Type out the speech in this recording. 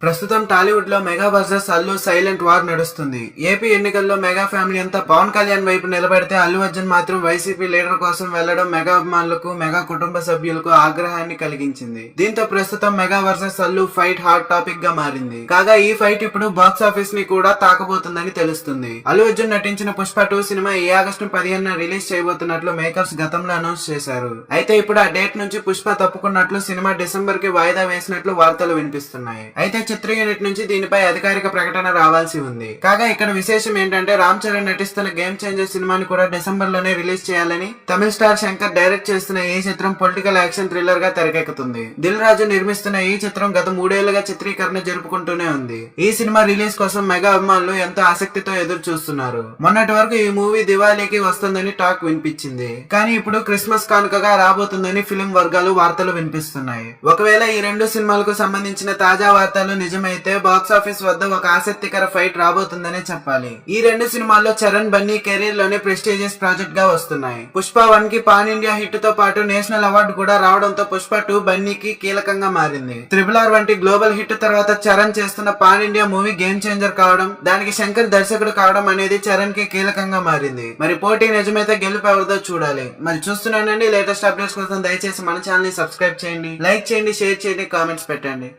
ప్రస్తుతం టాలీవుడ్ లో mega versus Allu silent war నడుస్తుంది. ఏపీ ఎన్నికల్లో మెగా ఫ్యామిలీ అంతా పవన్ కళ్యాణ్ వైపు నిలబడితే అల్లు అర్జున్ మాత్రం వైసీపీ లీడర్ కోసం వెళ్లడం మెగా అభిమానులకు మెగా కుటుంబ సభ్యులకు ఆగ్రహాన్ని కలిగించింది. దీంతో ప్రస్తుతం mega versus Allu fight hot topic గా మారింది. కాగా ఈ ఫైట్ ఇప్పుడు బాక్స్ ఆఫీస్ ని కూడా తాకబోతుందని తెలుస్తుంది. అల్లు అర్జున్ నటించిన పుష్ప 2 సినిమా ఈ ఆగస్టు 15న రిలీజ్ చేయబోతున్నట్లు మేకర్స్ గతంలో అనౌన్స్ చేశారు. అయితే ఇప్పుడు ఆ డేట్ నుంచి పుష్ప తప్పుకున్నట్లు సినిమా డిసెంబర్ కి వాయిదా వేసినట్లు వార్తలు వినిపిస్తున్నాయి. అయితే చిత్ర యూనిట్ నుంచి దీనిపై అధికారిక ప్రకటన రావాల్సి ఉంది. కాగా ఇక్కడ విశేషం ఏంటంటే రామ్ చరణ్ నటిస్తున్న గేమ్ చేంజర్ సినిమాని కూడా డిసెంబర్ లోనే రిలీజ్ చేయాలని తమిళ స్టార్ శంకర్ డైరెక్ట్ చేస్తున్న ఈ చిత్రం పొలిటికల్ యాక్షన్ థ్రిల్లర్ గా తెరకెక్కుతుంది. దిల్ రాజు నిర్మిస్తున్న ఈ చిత్రం గత 3 ఏళ్లుగా చిత్రీకరణ జరుపుకుంటూనే ఉంది. ఈ సినిమా రిలీజ్ కోసం మెగా అభిమానులు ఎంతో ఆసక్తితో ఎదురు చూస్తున్నారు. మొన్నటి వరకు ఈ మూవీ దివాళీకి వస్తుందని టాక్ వినిపించింది. కానీ ఇప్పుడు క్రిస్మస్ కానుకగా రాబోతుందని ఫిలిం వర్గాలు వార్తలు వినిపిస్తున్నాయి. ఒకవేళ ఈ 2 సినిమాలకు సంబంధించిన తాజా వార్తలు నిజమైతే బాక్స్ ఆఫీస్ వద్ద ఒక ఆసక్తికర ఫైట్ రాబోతుందనే చెప్పాలి. ఈ 2 సినిమాల్లో చరణ్ బన్నీ కెరీర్ లోనే ప్రెస్టీజియస్ ప్రాజెక్ట్ గా వస్తున్నాయి. పుష్ప 1 కి పాన్ ఇండియా హిట్ తో పాటు నేషనల్ అవార్డు కూడా రావడంతో పుష్ప 2 బన్నీకి కీలకంగా మారింది. RRR వంటి గ్లోబల్ హిట్ తర్వాత చరణ్ చేస్తున్న pan India movie game changer కావడం, దానికి శంకర్ దర్శకుడు కావడం అనేది చరణ్ కి కీలకంగా మారింది. మరి పోటీ నిజమైతే గెలుపు ఎవరిదో చూడాలి. మరి చూస్తున్నానండి. లేటెస్ట్ అప్డేట్స్ కోసం దయచేసి మన ఛానల్ ని సబ్స్క్రైబ్ చేయండి, లైక్ చేయండి, షేర్ చేయండి, కామెంట్స్ పెట్టండి.